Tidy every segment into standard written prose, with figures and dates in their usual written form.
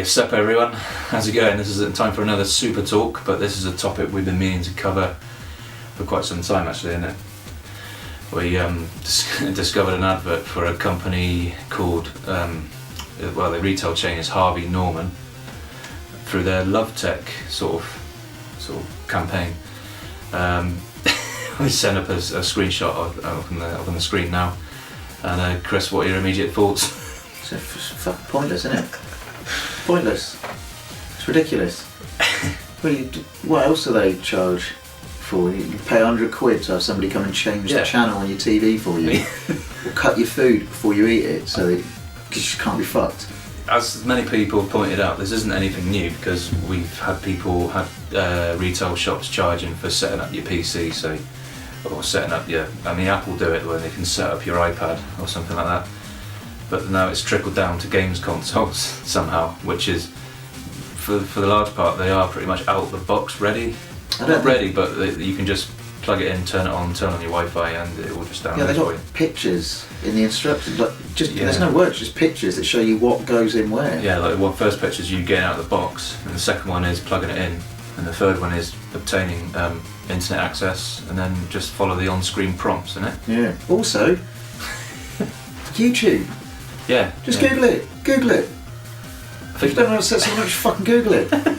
sup everyone, how's it going? This is time for another super talk, but this is a topic we've been meaning to cover for quite some time actually, isn't it? We discovered an advert for a company called, the retail chain is Harvey Norman, through their Love Tech sort of campaign. We sent up a screenshot of the screen now, and Chris, what are your immediate thoughts? It's fucking pointless, isn't it? Pointless. It's ridiculous. What else do they charge for? You pay £100 to have somebody come and change the channel on your TV for you, or cut your food before you eat it, so that you just can't be fucked. As many people have pointed out, this isn't anything new because we've had retail shops charging for setting up your PC, or setting up Apple do it where they can set up your iPad or something like that. But now it's trickled down to games consoles somehow, which is, for the large part, they are pretty much out of the box ready. Not ready, but you can just plug it in, turn it on, turn on your Wi-Fi, and it will just download. Yeah, they've got pictures in the instructions. There's no words, just pictures that show you what goes in where. Yeah, like the first picture is you getting out of the box, and the second one is plugging it in, and the third one is obtaining internet access, and then just follow the on-screen prompts, innit? Yeah. Also, YouTube. Yeah. Just Google it. Google it. If you don't know how to set something up, just fucking Google it. I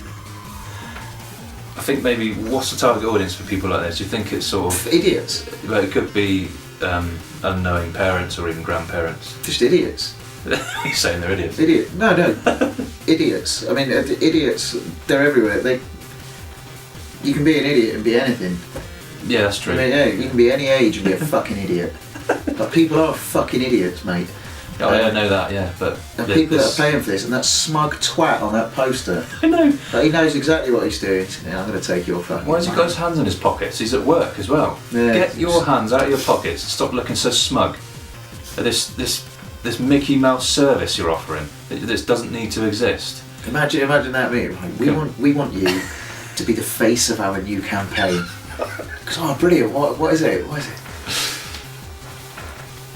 think maybe, what's the target audience for people like this? Do you think it's sort of... idiots. Well, it could be unknowing parents or even grandparents. Just idiots. You're saying they're idiots? No. Idiots. I mean, idiots, they're everywhere. You can be an idiot and be anything. Yeah, that's true. I mean, yeah, you can be any age and be a fucking idiot. But people are fucking idiots, mate. Oh, I know that, yeah, but... And people that are paying for this, and that smug twat on that poster. I know. But he knows exactly what he's doing. Yeah, I'm going to take your fucking... Why has he got his hands in his pockets? He's at work as well. Yeah, get your hands out of your pockets. Stop looking so smug. This Mickey Mouse service you're offering. This doesn't need to exist. Imagine that, mate. We want you to be the face of our new campaign. Because, brilliant. What is it?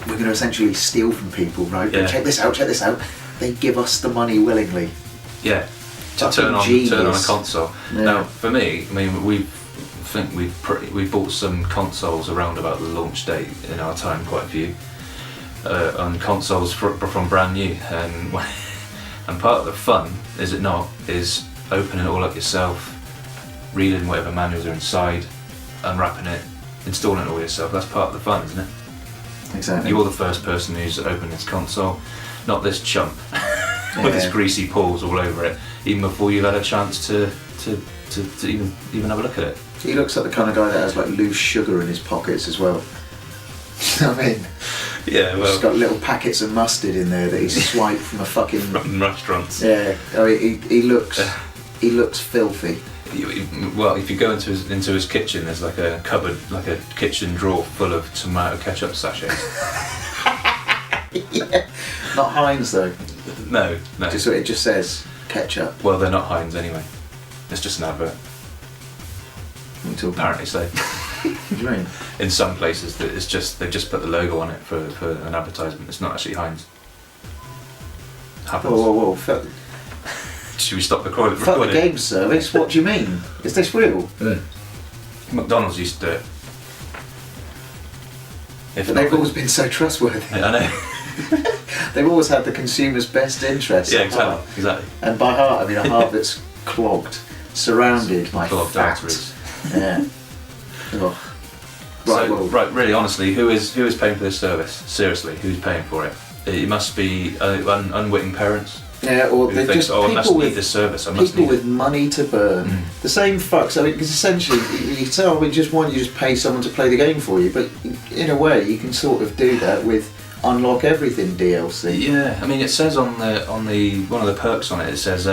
We're going to essentially steal from people, right? Yeah. Check this out. They give us the money willingly. Yeah, to turn on a console. Yeah. Now, for me, I mean, we bought some consoles around about the launch date in our time, quite a few, on consoles from brand new, and part of the fun, is it not, is opening it all up yourself, reading whatever manuals are inside, unwrapping it, installing it all yourself. That's part of the fun, isn't it? Exactly. You're the first person who's opened this console, not this chump with his greasy paws all over it, even before you've had a chance to even have a look at it. He looks like the kind of guy that has like loose sugar in his pockets as well. You know what I mean? Yeah, well... He's got little packets of mustard in there that he's swiped from a fucking... from restaurants. Yeah, I mean, he looks filthy. Well, if you go into his kitchen, there's like a cupboard, like a kitchen drawer full of tomato ketchup sachets. Yeah. Not Heinz though. No. It just says ketchup. Well, they're not Heinz anyway. It's just an advert. Apparently so. What do you mean? In some places, they've just put the logo on it for an advertisement. It's not actually Heinz. Happens. Whoa. Should we stop the recording? Fuck the game service, what do you mean? Is this real? Yeah. McDonald's used to do it. But they've always been so trustworthy. Yeah, I know. They've always had the consumer's best interest at heart. Exactly. And by heart, I mean a heart that's clogged, surrounded by clogged arteries. Yeah. Right, really honestly, who is paying for this service? Seriously, who's paying for it? It must be unwitting parents. Yeah, or they're just I must need this service. People with money to burn. The same fucks. I mean, because essentially, you tell we just want you to just pay someone to play the game for you, but in a way, you can sort of do that with unlock everything DLC. Yeah, I mean, it says on the one of the perks on it. It says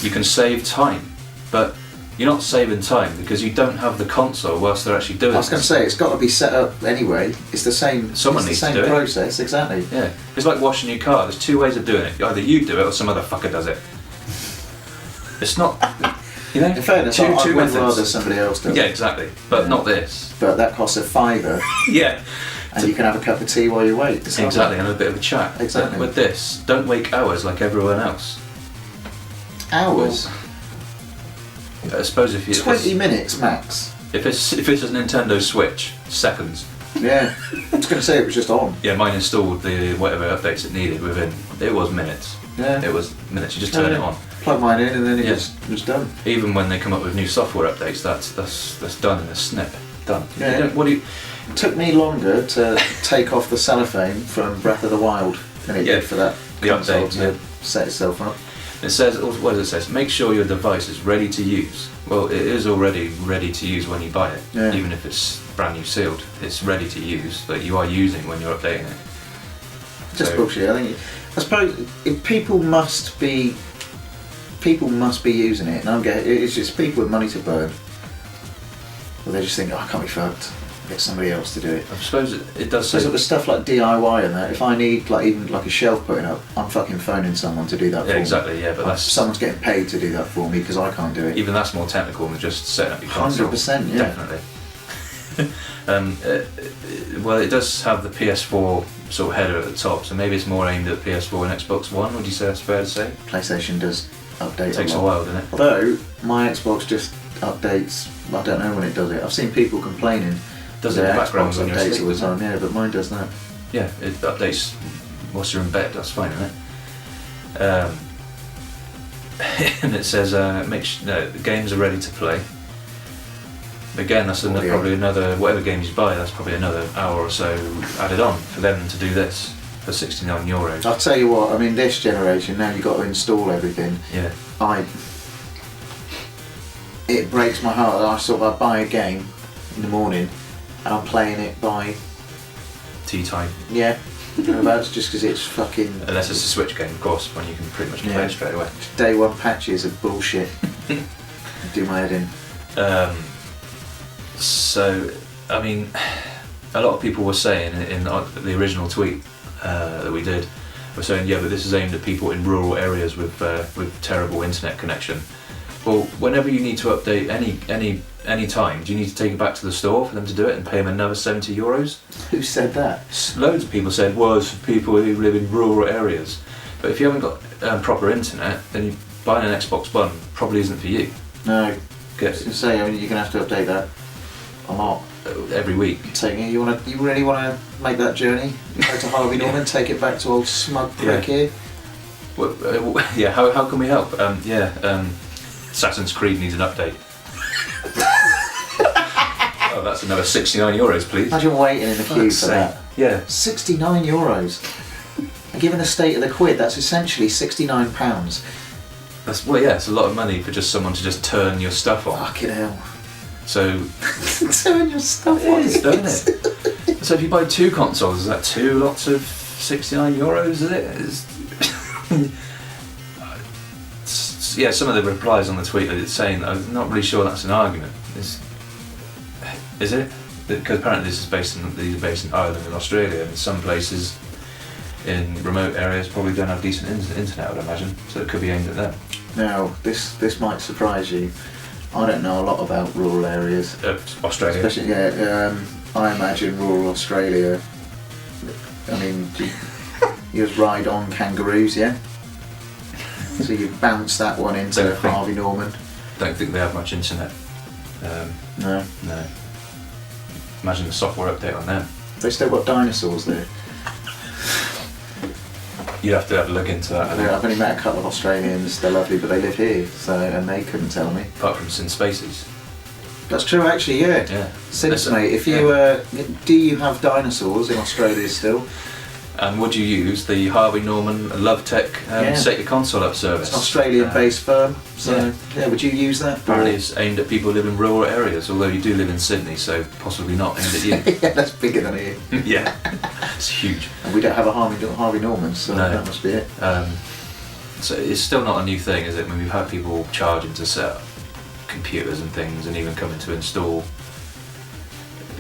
you can save time, but you're not saving time because you don't have the console whilst they're actually doing it. I was going to say, it's got to be set up anyway. It's the same. Someone needs to do it. Process, exactly. Yeah, it's like washing your car. There's two ways of doing it. Either you do it or some other fucker does it. It's not, you know. In fairness, I would rather somebody else do it. Yeah, exactly. But not this. But that costs a £5. Yeah. And you can have a cup of tea while you wait. Exactly, and a bit of a chat. Exactly. With this, don't wait hours like everyone else. Hours. Well, I suppose if you 20 minutes max. if it's a Nintendo Switch, seconds. Yeah. I was going to say it was just on. Yeah, mine installed the whatever updates it needed within. It was minutes. Yeah. It was minutes. You just turn it on. Plug mine in and then it just was done. Even when they come up with new software updates, that's done in a snip. Done. Yeah. What do you? It took me longer to take off the cellophane from Breath of the Wild than it did for that the console update to set itself up. It says, what does it say? Make sure your device is ready to use. Well, it is already ready to use when you buy it, even if it's brand new sealed. It's ready to use, but you are using when you're updating it. Just bullshit. I suppose if people must be using it, and I'm getting it's just people with money to burn. Well, they just think, oh, I can't be fucked. Get somebody else to do it. I suppose it does say. So the stuff like DIY and that, if I need even a shelf putting up, I'm fucking phoning someone to do that for me. Exactly, yeah, but someone's getting paid to do that for me because I can't do it. Even that's more technical than just setting up your console. 100%, yeah. Definitely. Well, it does have the PS4 sort of header at the top, so maybe it's more aimed at PS4 and Xbox One. Would you say that's fair to say? PlayStation does update. It takes a while, doesn't it? Although my Xbox just updates. I don't know when it does it. I've seen people complaining. Does it in the background Xbox when you're updates asleep, all the time? Yeah, but mine does that. Yeah, it updates whilst you're in bed. That's fine, isn't it? And it says, the games are ready to play. Again, that's probably another, whatever games you buy, that's probably another hour or so added on for them to do this for €69. I'll tell you what, I mean, this generation, now you've got to install everything. Yeah. It breaks my heart that I buy a game in the morning and I'm playing it by tea time. Yeah. Thereabouts, just because it's fucking. Unless it's a Switch game, of course, when you can pretty much play it straight away. Day one patches of bullshit. Do my head in. So, I mean, a lot of people were saying in the original tweet that we did, were saying, yeah, but this is aimed at people in rural areas with terrible internet connection. Well, whenever you need to update any time, do you need to take it back to the store for them to do it and pay them another €70? Who said that? Loads of people said, well, it's for people who live in rural areas. But if you haven't got proper internet, then buying an Xbox One probably isn't for you. No. I was going to say, I mean, you're going to have to update that a lot. Every week. You really want to make that journey? You go to Harvey Norman, take it back to old smug prick here? Well, how can we help? Assassin's Creed needs an update. Oh, that's another €69, please. Imagine waiting in the queue for that. Yeah. €69. And given the state of the quid, that's essentially £69. It's a lot of money for just someone to just turn your stuff on. Fucking hell. So turn your stuff on, don't it? So if you buy two consoles, is that two lots of €69? Is it? Yeah, some of the replies on the tweet are saying I'm not really sure that's an argument. Is it? Because apparently these are based in Ireland and Australia, and some places in remote areas probably don't have decent internet, I would imagine. So it could be aimed at them. Now, this might surprise you. I don't know a lot about rural areas. Australia. Especially, I imagine rural Australia. I mean, you just ride on kangaroos, yeah? So you bounce that one into Harvey Norman. Don't think they have much internet. No. Imagine the software update on them. They still got dinosaurs there. You'd have to have a look into that. I've only met a couple of Australians. They're lovely, but they live here, and they couldn't tell me. Apart from Sin Spaces. That's true, actually. Yeah. Since, mate, if you do you have dinosaurs in Australia still? And would you use the Harvey Norman LoveTech Set Your Console Up service? It's an Australian-based firm, so would you use that? Apparently it's aimed at people who live in rural areas, although you do live in Sydney, so possibly not aimed at you. Yeah, that's bigger than here. Yeah, it's huge. And we don't have a Harvey Norman, so that must be it. So it's still not a new thing, is it? I mean, we've had people charging to set up computers and things, and even coming to install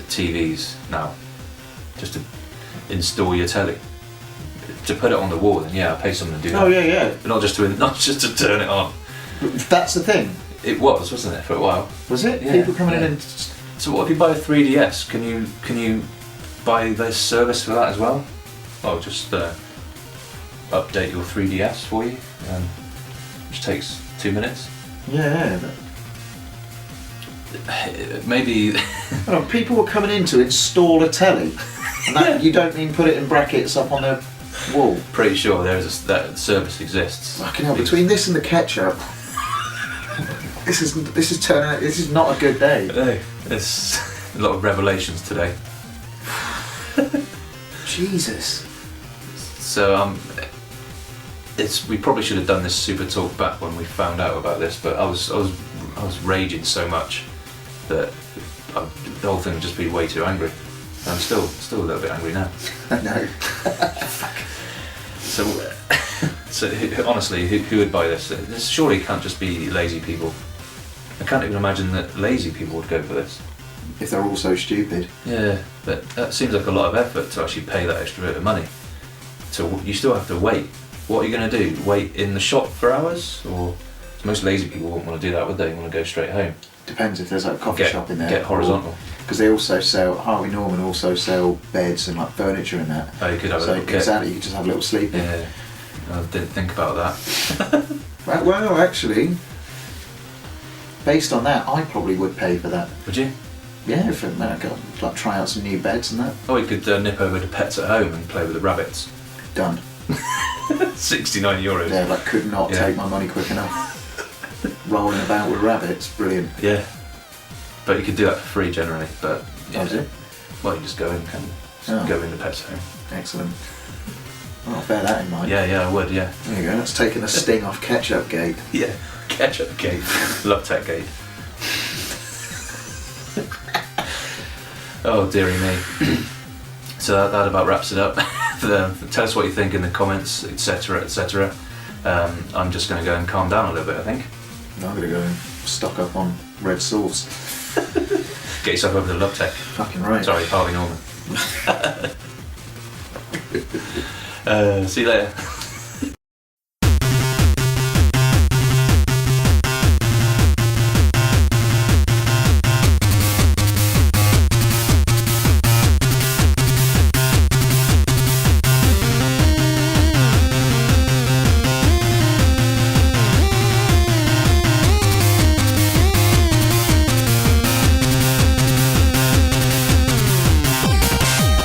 TVs now, just to install your telly. To put it on the wall, then I'll pay someone to do that. Oh yeah. But not just to turn it on. That's the thing. It wasn't it, for a while? Was it? Yeah, People coming in and. So what if you buy a 3DS? Can you buy this service for that as well? I'll just update your 3DS for you. Which takes 2 minutes. Yeah. Maybe. Well, people were coming in to install a telly, and that, you don't mean put it in brackets up on the wall. Pretty sure that service exists. Fucking hell! Between this and the ketchup, this is not a good day. No, there's a lot of revelations today. Jesus. So we probably should have done this super talk back when we found out about this, but I was raging so much that the whole thing would just be way too angry. I'm still a little bit angry now. I know. So honestly, who would buy this? This surely can't just be lazy people. I can't even imagine that lazy people would go for this. If they're all so stupid. Yeah, but that seems like a lot of effort to actually pay that extra bit of money. So you still have to wait. What are you going to do? Wait in the shop for hours? Or most lazy people wouldn't want to do that, would they? They want to go straight home. Depends if there's like a coffee shop in there. Get horizontal. Because they also sell, Harvey Norman also sell beds and like furniture and that. Oh, you could have a little kit. Exactly, you could just have a little sleep in. Yeah, I didn't think about that. Well, actually, based on that, I probably would pay for that. Would you? Yeah, if it meant I could like try out some new beds and that. Or we could nip over to Pets at Home and play with the rabbits. Done. 69 euros. Yeah, like could not take my money quick enough. Rolling about with rabbits, brilliant. Yeah. But you could do that for free generally, but... Yeah. Oh, well, you just go in and go in the Pets Home. Excellent. Well, I'll bear that in mind. Yeah, I would, yeah. There you go, that's taking the sting off Ketchup Gate. Yeah, Ketchup Gate. Love Tech Gate. Oh, dearie me. So that about wraps it up. Tell us what you think in the comments, etc, etc. I'm just going to go and calm down a little bit, I think. I'm going to go and stock up on red sauce. Get yourself over to Love Tech. Fucking right. Sorry, Harvey Norman. See you later.